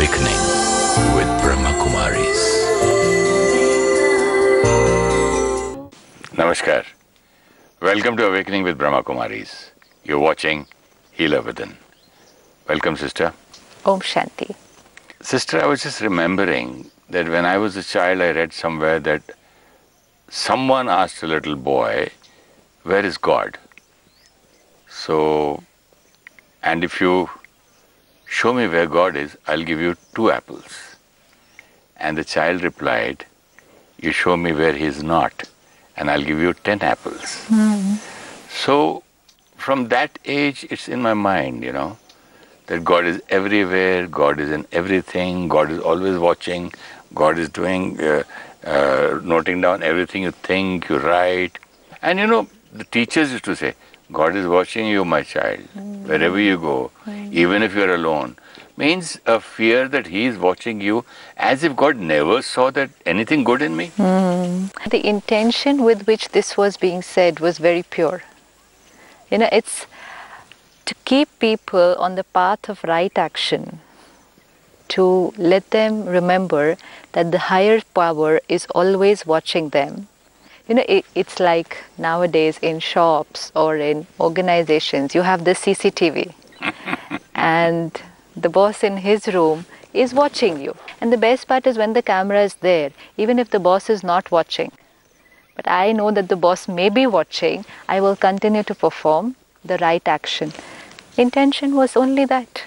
Awakening with Brahma Kumaris. Namaskar. Welcome to Awakening with Brahma Kumaris. You're watching Healer Within. Welcome, sister. Om Shanti. Sister, I was just remembering that when I was a child, I read somewhere that someone asked a little boy, where is God? So, and if you show me where God is, I'll give you 2 apples. And the child replied, you show me where he is not, and I'll give you 10 apples. So, from that age, it's in my mind, that God is everywhere, God is in everything, God is always watching, God is doing, noting down everything you think, you write. And the teachers used to say, God is watching you, my child, wherever you go, even if you're alone. Means a fear that He is watching you, as if God never saw that anything good in me. The intention with which this was being said was very pure. It's to keep people on the path of right action, to let them remember that the higher power is always watching them. It's like nowadays in shops or in organizations, you have the CCTV and the boss in his room is watching you. And the best part is when the camera is there, even if the boss is not watching. But I know that the boss may be watching, I will continue to perform the right action. Intention was only that.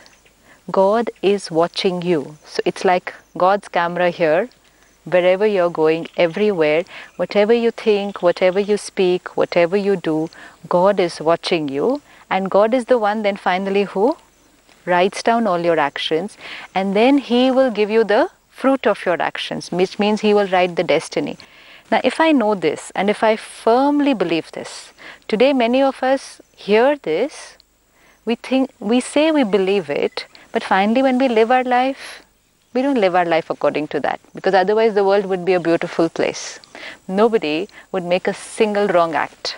God is watching you. So it's like God's camera here. Wherever you're going, everywhere, whatever you think, whatever you speak, whatever you do, God is watching you. And God is the one then finally who writes down all your actions. And then He will give you the fruit of your actions, which means He will write the destiny. Now, if I know this and if I firmly believe this, today many of us hear this, we say we believe it, but finally when we live our life, we don't live our life according to that, because otherwise the world would be a beautiful place. Nobody would make a single wrong act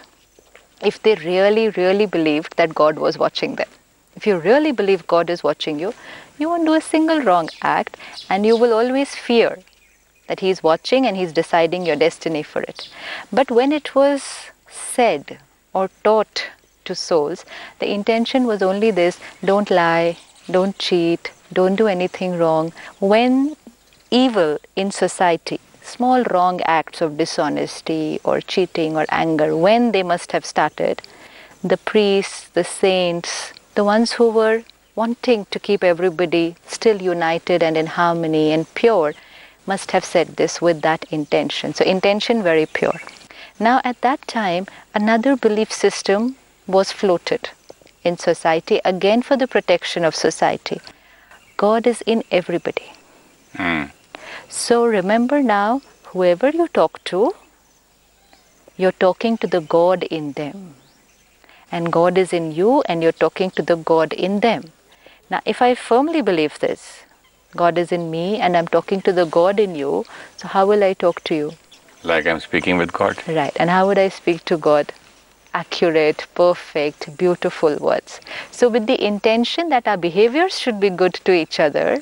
if they really, really believed that God was watching them. If you really believe God is watching you, you won't do a single wrong act, and you will always fear that He is watching and He is deciding your destiny for it. But when it was said or taught to souls, the intention was only this: don't lie, don't cheat, don't do anything wrong. When evil in society, small wrong acts of dishonesty or cheating or anger, when they must have started, the priests, the saints, the ones who were wanting to keep everybody still united and in harmony and pure, must have said this with that intention. So intention very pure. Now at that time, another belief system was floated in society, again for the protection of society. God is in everybody. So remember now, whoever you talk to, you're talking to the God in them. And God is in you and you're talking to the God in them. Now if I firmly believe this, God is in me and I'm talking to the God in you, so how will I talk to you? Like I'm speaking with God. Right. And how would I speak to God? Accurate, perfect, beautiful words. So with the intention that our behaviors should be good to each other,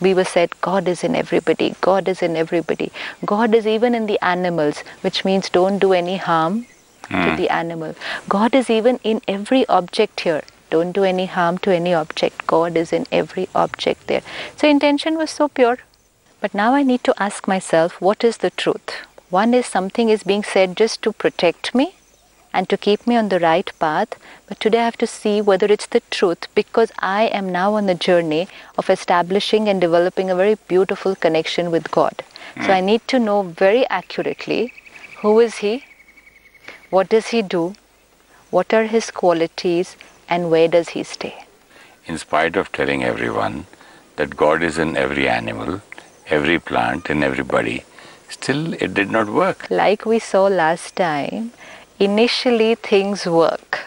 we were said God is in everybody, God is in everybody. God is even in the animals, which means don't do any harm to the animal. God is even in every object here. Don't do any harm to any object. God is in every object there. So intention was so pure. But now I need to ask myself, what is the truth? One is something is being said just to protect me and to keep me on the right path. But today I have to see whether it's the truth, because I am now on the journey of establishing and developing a very beautiful connection with God. So I need to know very accurately, who is He? What does He do? What are His qualities? And where does He stay? In spite of telling everyone that God is in every animal, every plant, and everybody, still it did not work. Like we saw last time, initially things work.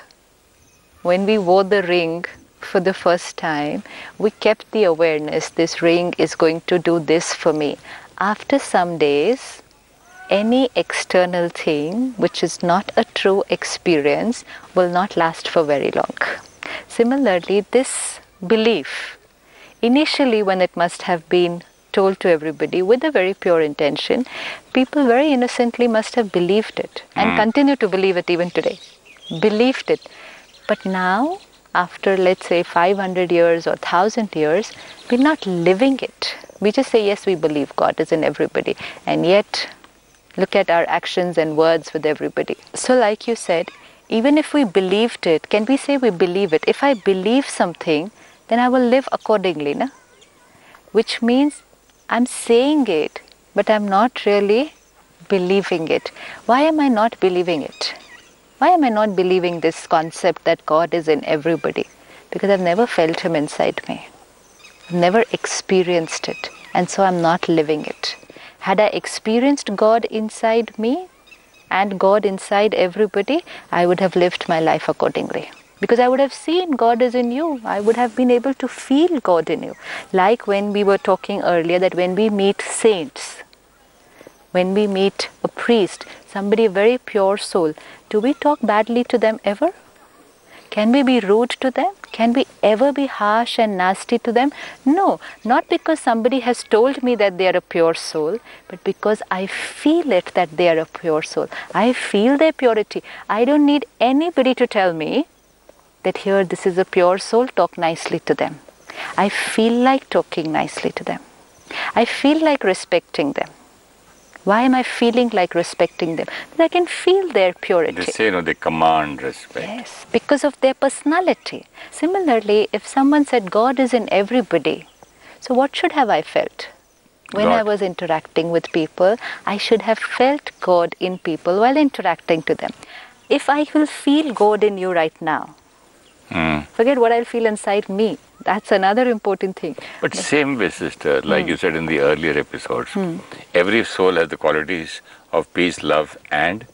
When we wore the ring for the first time, we kept the awareness, this ring is going to do this for me. After some days, any external thing which is not a true experience will not last for very long. Similarly, this belief initially when it must have been told to everybody with a very pure intention, people very innocently must have believed it and continue to believe it even today. Believed it. But now, after let's say 500 years or 1000 years, we're not living it. We just say, yes, we believe God is in everybody. And yet, look at our actions and words with everybody. So like you said, even if we believed it, can we say we believe it? If I believe something, then I will live accordingly, na? Which means I'm saying it, but I'm not really believing it. Why am I not believing it? Why am I not believing this concept that God is in everybody? Because I've never felt Him inside me. I've never experienced it, and so I'm not living it. Had I experienced God inside me and God inside everybody, I would have lived my life accordingly. Because I would have seen God is in you. I would have been able to feel God in you. Like when we were talking earlier that when we meet saints, when we meet a priest, somebody very pure soul, do we talk badly to them ever? Can we be rude to them? Can we ever be harsh and nasty to them? No, not because somebody has told me that they are a pure soul, but because I feel it that they are a pure soul. I feel their purity. I don't need anybody to tell me that here this is a pure soul, talk nicely to them. I feel like talking nicely to them. I feel like respecting them. Why am I feeling like respecting them? Because I can feel their purity. They say, they command respect. Yes, because of their personality. Similarly, if someone said God is in everybody, so what should have I felt? When I was interacting with people, I should have felt God in people while interacting to them. If I will feel God in you right now, forget what I'll feel inside me. That's another important thing. But same way, sister, like you said in the earlier episodes, every soul has the qualities of peace, love, and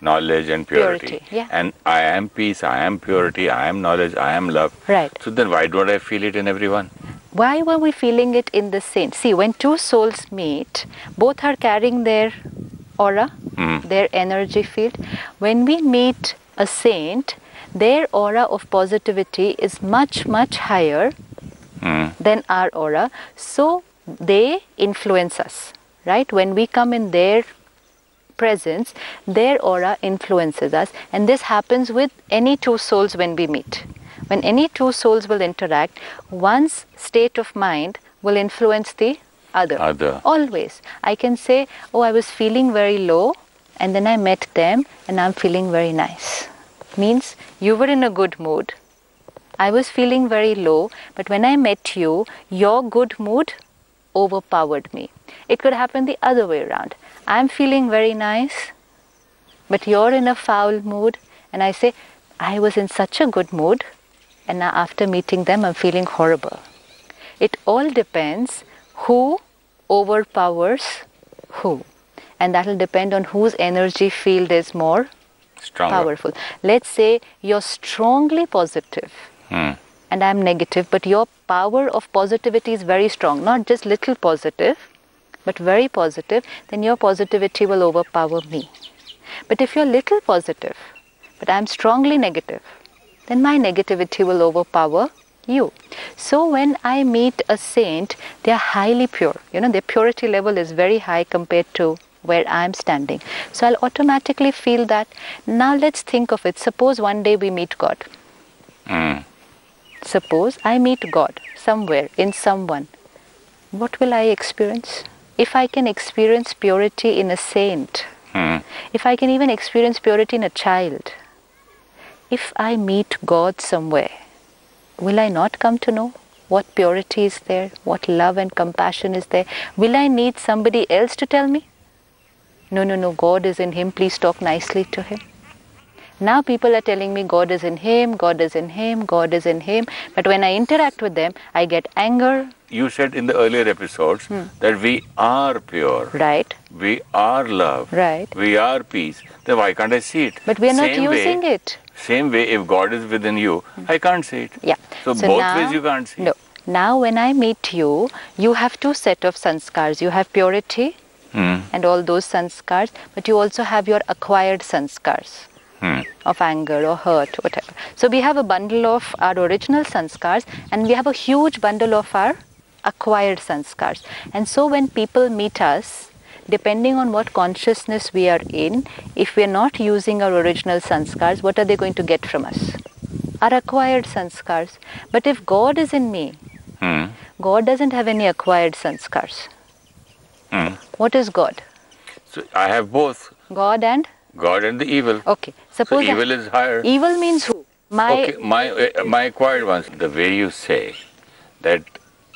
knowledge and purity. Yeah. And I am peace, I am purity, I am knowledge, I am love. Right. So then why don't I feel it in everyone? Why were we feeling it in the saint? See, when two souls meet, both are carrying their aura, their energy field. When we meet a saint, their aura of positivity is much, much higher than our aura. So they influence us, right? When we come in their presence, their aura influences us. And this happens with any two souls when we meet. When any two souls will interact, one's state of mind will influence the other. Always. I can say, oh, I was feeling very low, and then I met them, and I'm feeling very nice. Means you were in a good mood. I was feeling very low, but when I met you, your good mood overpowered me. It could happen the other way around. I'm feeling very nice, but you're in a foul mood, and I say, I was in such a good mood, and now after meeting them, I'm feeling horrible. It all depends who overpowers who, and that will depend on whose energy field is more powerful. Let's say you're strongly positive and I'm negative, but your power of positivity is very strong, not just little positive, but very positive, then your positivity will overpower me. But if you're little positive, but I'm strongly negative, then my negativity will overpower you. So when I meet a saint, they are highly pure. Their purity level is very high compared to where I'm standing. So I'll automatically feel that. Now let's think of it. Suppose one day we meet God. Suppose I meet God somewhere, in someone. What will I experience? If I can experience purity in a saint, if I can even experience purity in a child, if I meet God somewhere, will I not come to know what purity is there, what love and compassion is there? Will I need somebody else to tell me? No, God is in him, please talk nicely to him. Now people are telling me God is in him, God is in him, God is in him. But when I interact with them, I get anger. You said in the earlier episodes that we are pure. Right. We are love. Right. We are peace. Then why can't I see it? But we are not using it. Same way, if God is within you, I can't see it. Yeah. So both ways you can't see. No. Now when I meet you, you have two set of sanskars. You have purity and all those sanskars, but you also have your acquired sanskars. of anger or hurt, whatever. So we have a bundle of our original sanskars and we have a huge bundle of our acquired sanskars. And so when people meet us, depending on what consciousness we are in, if we are not using our original sanskars, what are they going to get from us? Our acquired sanskars. But if God is in me, God doesn't have any acquired sanskars. What is God? So I have both. God and? God and the evil. Okay. Suppose so evil is higher. Evil means who? My acquired ones. The way you say that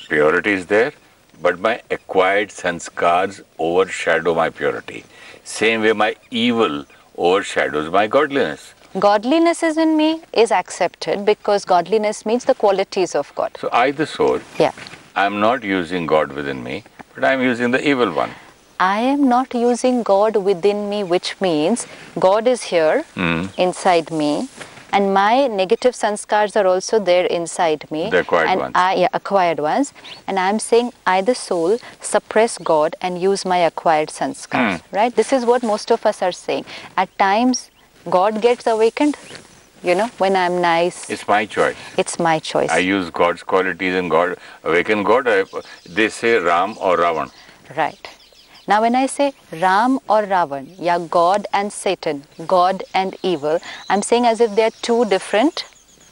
purity is there, but my acquired sanskars overshadow my purity. Same way my evil overshadows my godliness. Godliness is in me is accepted because godliness means the qualities of God. So I, the soul, yeah, I'm not using God within me, but I'm using the evil one. I am not using God within me, which means God is here inside me, and my negative sanskars are also there inside me. The acquired ones. Acquired ones. And I'm saying I, the soul, suppress God and use my acquired sanskars. Right? This is what most of us are saying. At times, God gets awakened. You know, when I'm nice. It's my choice. It's my choice. I use God's qualities and God awaken God. They say Ram or Ravan. Right. Now when I say Ram or Ravan, yeah, God and Satan, God and evil, I'm saying as if they are two different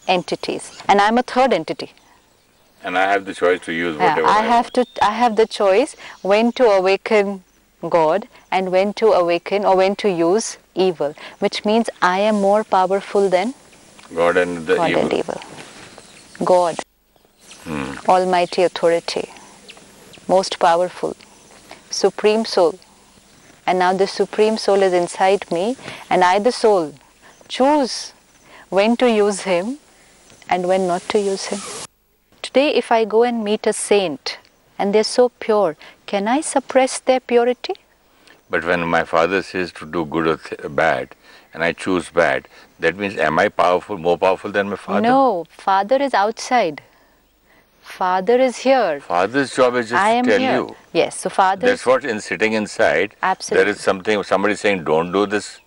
entities. And I'm a third entity. And I have the choice to use whatever I have the choice when to awaken God and when to awaken or when to use evil, which means I am more powerful than God and the God evil. And evil. God, Almighty authority, most powerful, Supreme Soul. And now the Supreme Soul is inside me, and I, the soul, choose when to use him and when not to use him. Today, if I go and meet a saint and they're so pure, can I suppress their purity? But when my father says to do good or bad, and I choose bad, that means am I powerful, more powerful than my father? No, father is outside. Father is here. Father's job is just to tell you. Yes, so father. That's what in sitting inside. Absolutely. There is something, somebody saying don't do this,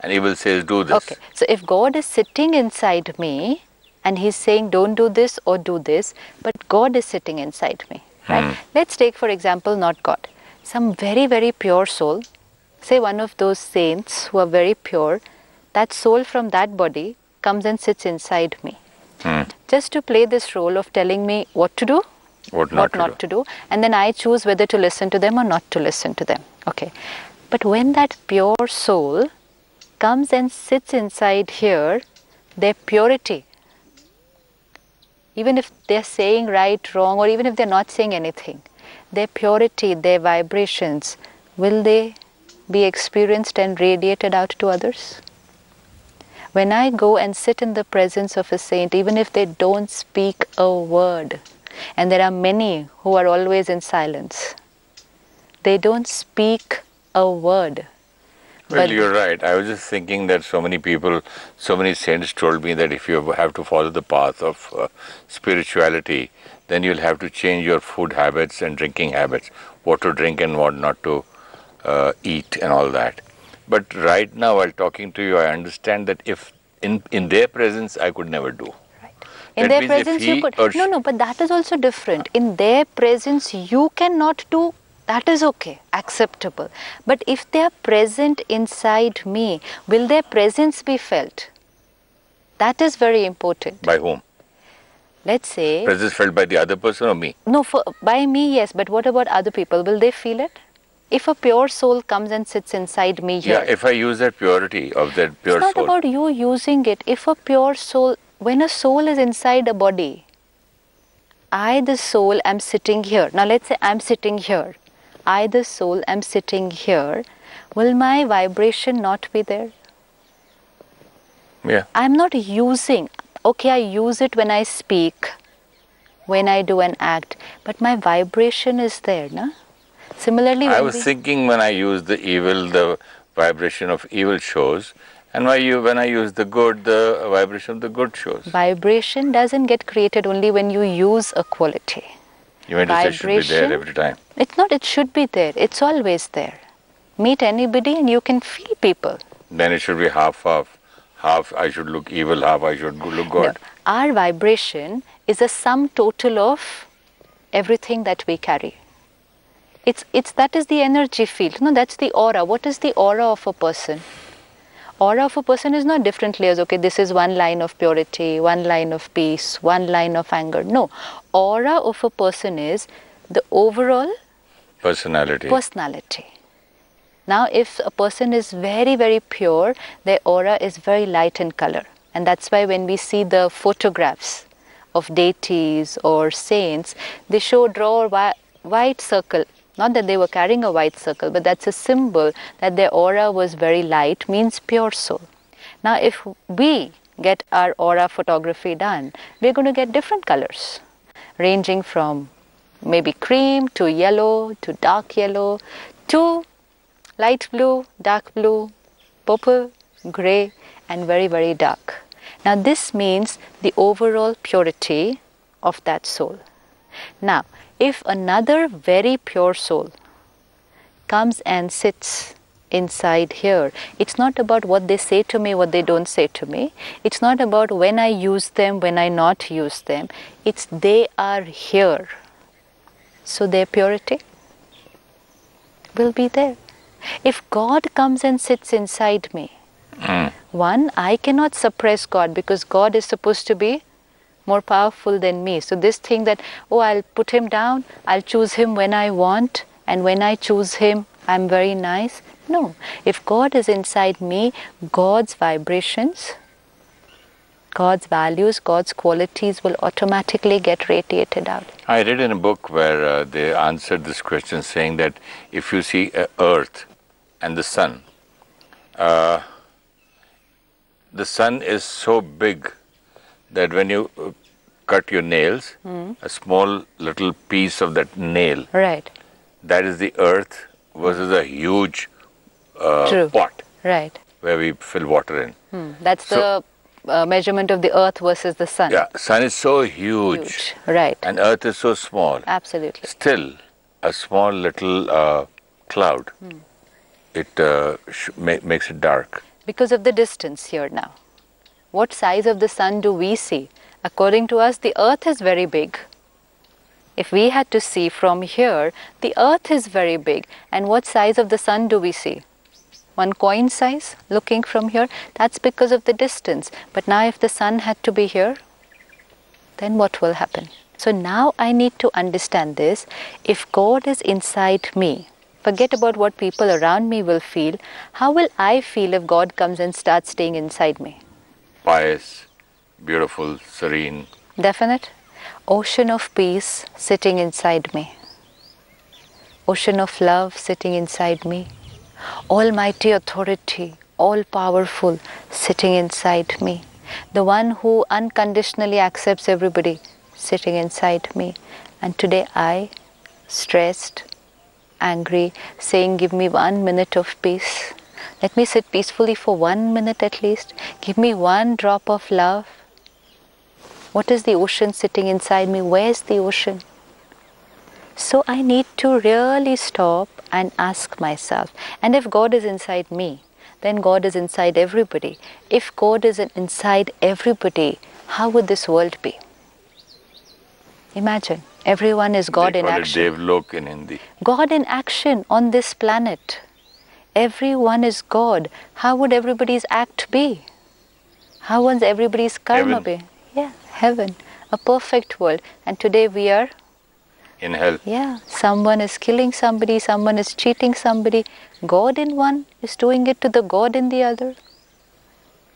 and evil says do this. Okay, so if God is sitting inside me, and he's saying don't do this or do this, but God is sitting inside me, right? Let's take for example not God. Some very, very pure soul, say one of those saints who are very pure, that soul from that body comes and sits inside me. Just to play this role of telling me what to do, what not to do, and then I choose whether to listen to them or not to listen to them. Okay, but when that pure soul comes and sits inside here, their purity, even if they're saying right, wrong, or even if they're not saying anything, their purity, their vibrations, will they be experienced and radiated out to others? When I go and sit in the presence of a saint, even if they don't speak a word, and there are many who are always in silence, they don't speak a word. Well, you're right. I was just thinking that so many people, so many saints told me that if you have to follow the path of spirituality, then you'll have to change your food habits and drinking habits, what to drink and what not to eat and all that. But right now, while talking to you, I understand that if in their presence, I could never do. Right. In their presence, you could. No, but that is also different. In their presence, you cannot do. That is okay, acceptable. But if they are present inside me, will their presence be felt? That is very important. By whom? Let's say... Presence felt by the other person or me? No, by me, yes. But what about other people? Will they feel it? If a pure soul comes and sits inside me here... Yeah, if I use that purity of that pure soul... It's not about you using it. If a pure soul... When a soul is inside a body, I, the soul, am sitting here. Now let's say I'm sitting here. I, the soul, am sitting here. Will my vibration not be there? Yeah. I'm not using... Okay, I use it when I speak, when I do an act. But my vibration is there, no? Similarly, I was thinking when I use the evil, the vibration of evil shows, and when I use the good, the vibration of the good shows. Vibration doesn't get created only when you use a quality. You mean to say it should be there every time? It's not, it should be there. It's always there. Meet anybody and you can feel people. Then it should be half half I should look evil, half I should look No, God. our vibration is a sum total of everything that we carry. That is the energy field. No, that's the aura. What is the aura of a person? Aura of a person is not different layers. Okay, this is one line of purity, one line of peace, one line of anger. No, aura of a person is the overall Personality. Now, if a person is very, very pure, their aura is very light in color. And that's why when we see the photographs of deities or saints, they draw a white circle. Not that they were carrying a white circle, but that's a symbol that their aura was very light, means pure soul. Now, if we get our aura photography done, we're going to get different colors, ranging from maybe cream to yellow to dark yellow to light blue, dark blue, purple, grey, and very, very dark. Now, this means the overall purity of that soul. Now, if another very pure soul comes and sits inside here, it's not about what they say to me, what they don't say to me. It's not about when I use them, when I not use them. It's they are here. So their purity will be there. If God comes and sits inside me, one, I cannot suppress God because God is supposed to be more powerful than me. So this thing that, oh, I'll put him down, I'll choose him when I want, and when I choose him, I'm very nice. No. If God is inside me, God's vibrations, God's values, God's qualities will automatically get radiated out. I read in a book where they answered this question saying that if you see Earth and the sun is so big that when you cut your nails, a small little piece of that nail, Right. that is the earth versus a huge pot Right. where we fill water in. That's the measurement of the earth versus the sun. Yeah, sun is so huge. Right. And earth is so small. Absolutely. Still, a small little cloud, it makes it dark. Because of the distance here now. What size of the sun do we see? According to us, the earth is very big. If we had to see from here, the earth is very big. And what size of the sun do we see? One coin size looking from here? That's because of the distance. But now if the sun had to be here, then what will happen? So now I need to understand this. If God is inside me, forget about what people around me will feel. How will I feel if God comes and starts staying inside me? Pious, beautiful, serene. Definite. Ocean of peace sitting inside me. Ocean of love sitting inside me. Almighty authority, all powerful, sitting inside me. The one who unconditionally accepts everybody, sitting inside me. And today I, stressed, angry, saying, give me 1 minute of peace. Let me sit peacefully for 1 minute at least. Give me one drop of love. What is the ocean sitting inside me? Where's the ocean? So I need to really stop and ask myself. And if God is inside me, then God is inside everybody. If God is inside everybody, how would this world be? Imagine, everyone is God in action. They call it Devlok in Hindi. God in action on this planet. Everyone is God. How would everybody's act be? How would everybody's karma be? Yeah, heaven, a perfect world. And today we are in hell. Yeah, someone is killing somebody, someone is cheating somebody. God in one is doing it to the God in the other.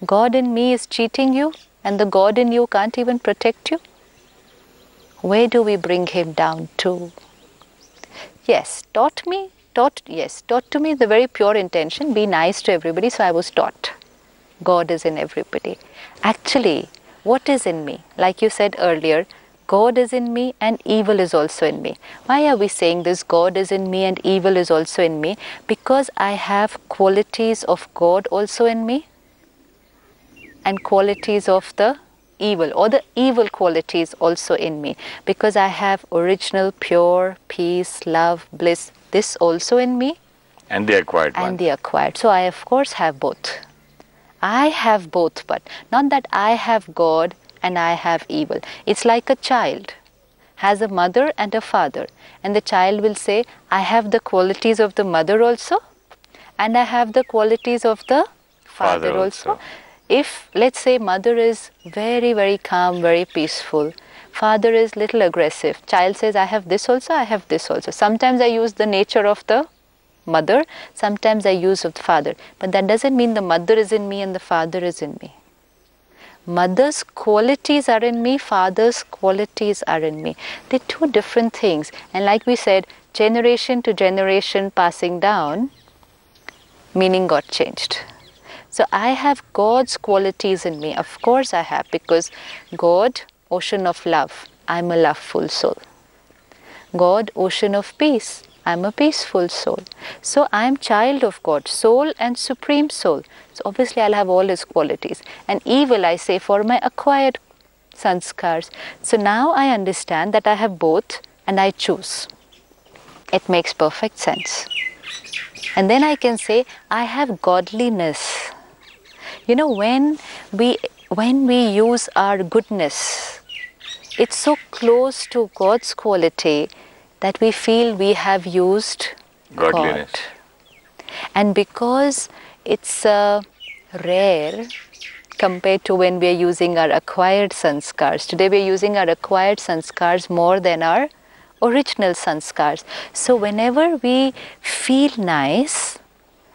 God in me is cheating you, and the God in you can't even protect you. Where do we bring him down to? Yes, taught to me the very pure intention, be nice to everybody, so I was taught. God is in everybody. Actually, what is in me? Like you said earlier, God is in me and evil is also in me. Why are we saying this? God is in me and evil is also in me? Because I have qualities of God also in me and qualities of the evil, or the evil qualities also in me. Because I have original, pure, peace, love, bliss, this also in me. And the acquired one. And the acquired. So I of course have both. I have both, but not that I have God and I have evil. It's like a child has a mother and a father, and the child will say, I have the qualities of the mother also, and I have the qualities of the father also. If, let's say, mother is very, very calm, very peaceful, father is little aggressive, child says, I have this also, I have this also. Sometimes I use the nature of the mother, sometimes I use of the father, but that doesn't mean the mother is in me and the father is in me. Mother's qualities are in me, father's qualities are in me. They're two different things. And like we said, generation to generation passing down, meaning got changed. So I have God's qualities in me. Of course I have, because God, ocean of love, I'm a loveful soul. God, ocean of peace, I'm a peaceful soul. So I'm child of God, soul and supreme soul. So obviously I'll have all his qualities. And evil, I say, for my acquired sanskars. So now I understand that I have both and I choose. It makes perfect sense. And then I can say, I have godliness. You know, when we use our goodness, it's so close to God's quality that we feel we have used Godliness. God. And because it's rare compared to when we are using our acquired sanskars. Today we are using our acquired sanskars more than our original sanskars. So whenever we feel nice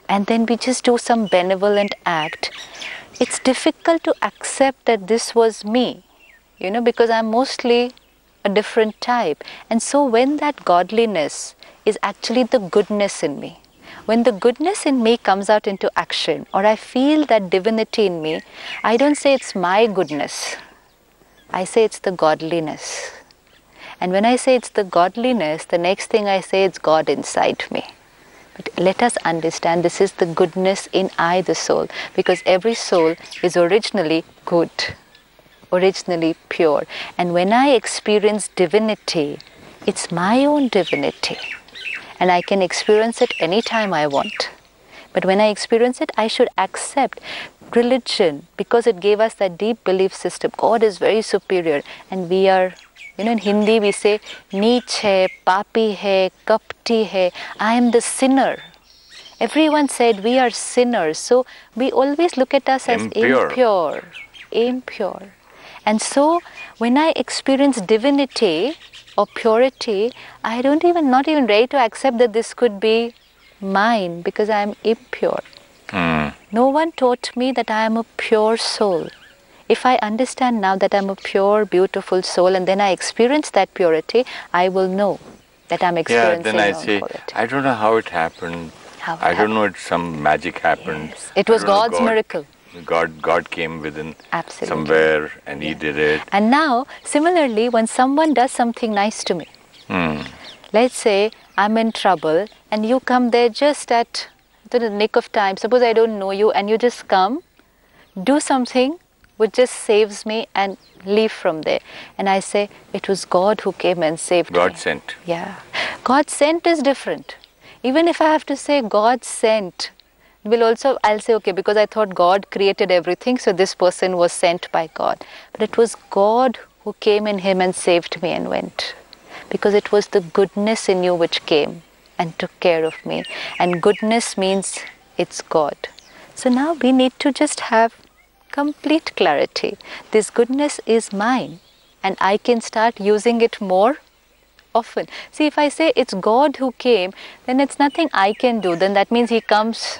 and then we just do some benevolent act, it's difficult to accept that this was me, you know, because I'm mostly a different type. And so when that godliness is actually the goodness in me, when the goodness in me comes out into action, or I feel that divinity in me, I don't say it's my goodness, I say it's the godliness. And when I say it's the godliness, the next thing I say it's God inside me. But let us understand this is the goodness in I, the soul, because every soul is originally good, originally pure. And when I experience divinity, it's my own divinity. And I can experience it anytime I want. But when I experience it, I should accept religion, because it gave us that deep belief system. God is very superior, and we are, you know, in Hindi we say, Neech hai, papi hai, kapti hai, I am the sinner. Everyone said we are sinners, so we always look at us as impure. And so when I experience divinity or purity, I not even ready to accept that this could be mine, because I am impure. No one taught me that I am a pure soul. If I understand now that I am a pure, beautiful soul, and then I experience that purity, I will know that I am experiencing then I my own say, quality. I don't know how it happened. I don't know, it's some magic happened. Yes. It was God's miracle. God came within Absolutely. somewhere and He did it. And now, similarly, when someone does something nice to me, let's say I'm in trouble and you come there just at the nick of time. Suppose I don't know you and you just come, do something which just saves me and leave from there. And I say, it was God who came and saved me. God sent. Yeah. God sent is different. Even if I have to say God sent, I'll say, okay, because I thought God created everything, so this person was sent by God. But it was God who came in him and saved me and went. Because it was the goodness in you which came and took care of me. And goodness means it's God. So now we need to just have complete clarity. This goodness is mine, and I can start using it more often. See, if I say it's God who came, then it's nothing I can do. Then that means He comes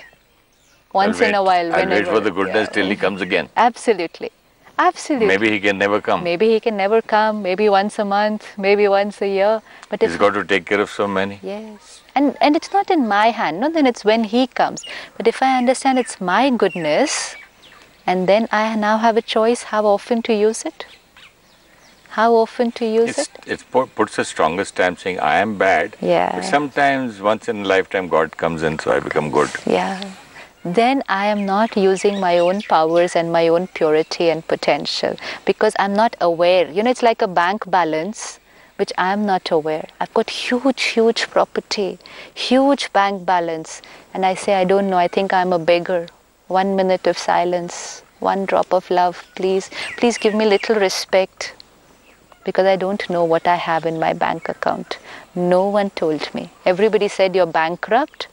once in a while. I'll wait for the goodness till He comes again. Absolutely. Absolutely. Maybe He can never come. Maybe He can never come. Maybe once a month. Maybe once a year. But He's got to take care of so many. Yes. And it's not in my hand. No, then it's when He comes. But if I understand it's my goodness, and then I now have a choice how often to use it. How often to use it? It puts a stronger stamp saying, I am bad. Yeah. But sometimes, once in a lifetime, God comes in, so I become good. Yeah. Then I am not using my own powers and my own purity and potential, because I'm not aware. You know, it's like a bank balance, which I am not aware. I've got huge property, huge bank balance. And I say, I don't know, I think I'm a beggar. 1 minute of silence, 1 drop of love, please. Please give me little respect, because I don't know what I have in my bank account. No one told me. Everybody said you're bankrupt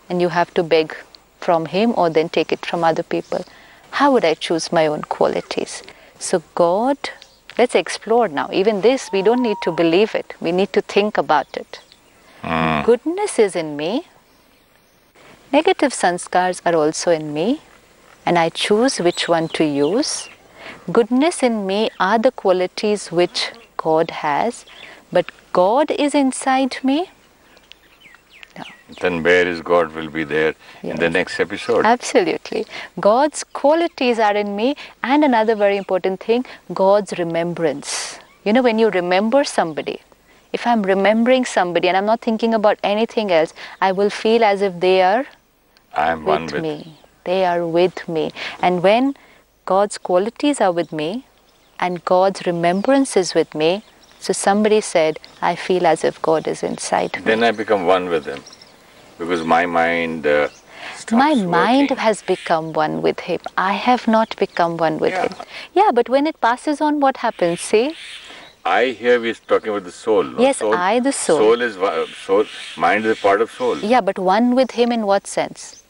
and you have to beg from him or then take it from other people. How would I choose my own qualities? So God, let's explore now. Even this, we don't need to believe it. We need to think about it. Goodness is in me. Negative sanskars are also in me, and I choose which one to use. Goodness in me are the qualities which God has, but God is inside me. No. Then where is God will be there in the next episode. Absolutely. God's qualities are in me, and another very important thing, God's remembrance. You know, when you remember somebody, if I'm remembering somebody and I'm not thinking about anything else, I will feel as if they are with me. They are with me. And when God's qualities are with me and God's remembrance is with me, so somebody said, I feel as if God is inside me. Then I become one with Him, because my mind my mind has become one with Him. I have not become one with Him. Yeah, but when it passes on, what happens? See? I here we're talking about the soul. No? Yes, soul, I, the soul. Soul is soul. Mind is a part of soul. Yeah, but one with Him in what sense?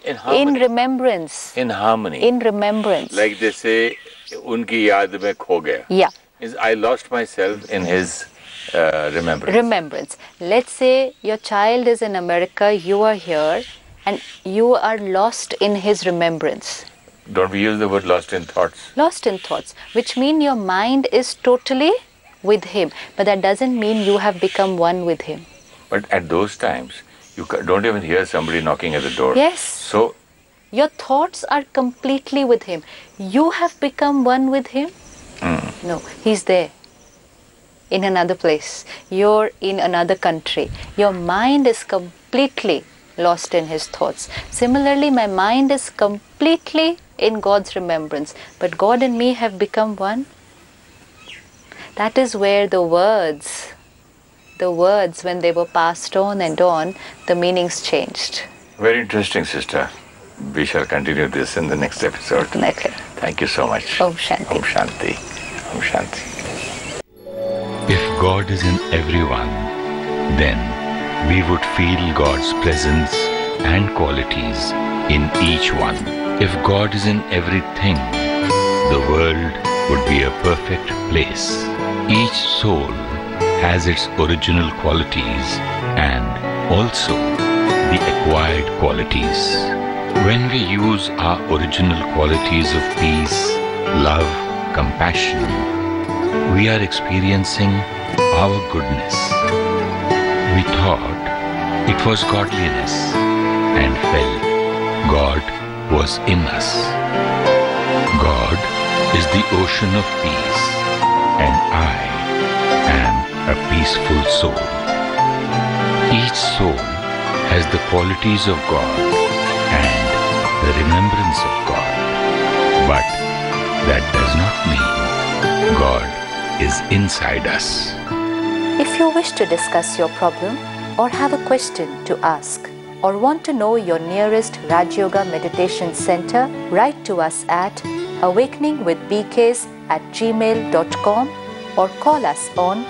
In harmony. In remembrance. In harmony. In remembrance. Like they say, unki yaad mein kho gaya. Yeah. I lost myself in His remembrance. Remembrance. Let's say your child is in America, you are here, and you are lost in his remembrance. Don't we use the word lost in thoughts? Lost in thoughts, which mean your mind is totally with him. But that doesn't mean you have become one with him. But at those times, you don't even hear somebody knocking at the door. Yes. So your thoughts are completely with him. You have become one with him? No, he's there. In another place. You're in another country. Your mind is completely lost in his thoughts. Similarly, my mind is completely in God's remembrance. But God and me have become one. That is where the words, when they were passed on and on, the meanings changed. Very interesting, sister. We shall continue this in the next episode. Definitely. Thank you so much. Om Shanti. Om Shanti. Om Shanti. If God is in everyone, then we would feel God's presence and qualities in each one. If God is in everything, the world would be a perfect place. Each soul has its original qualities and also the acquired qualities. When we use our original qualities of peace, love, compassion, we are experiencing our goodness. We thought it was godliness and felt God was in us. God is the ocean of peace, and I am a peaceful soul. Each soul has the qualities of God and the remembrance of God, but that does not mean God is inside us. If you wish to discuss your problem or have a question to ask or want to know your nearest Raj Yoga Meditation Center, write to us at awakeningwithbks@gmail.com or call us on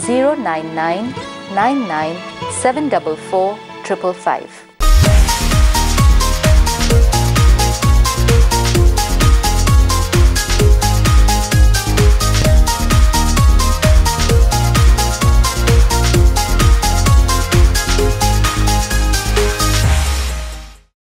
099 99 744 555.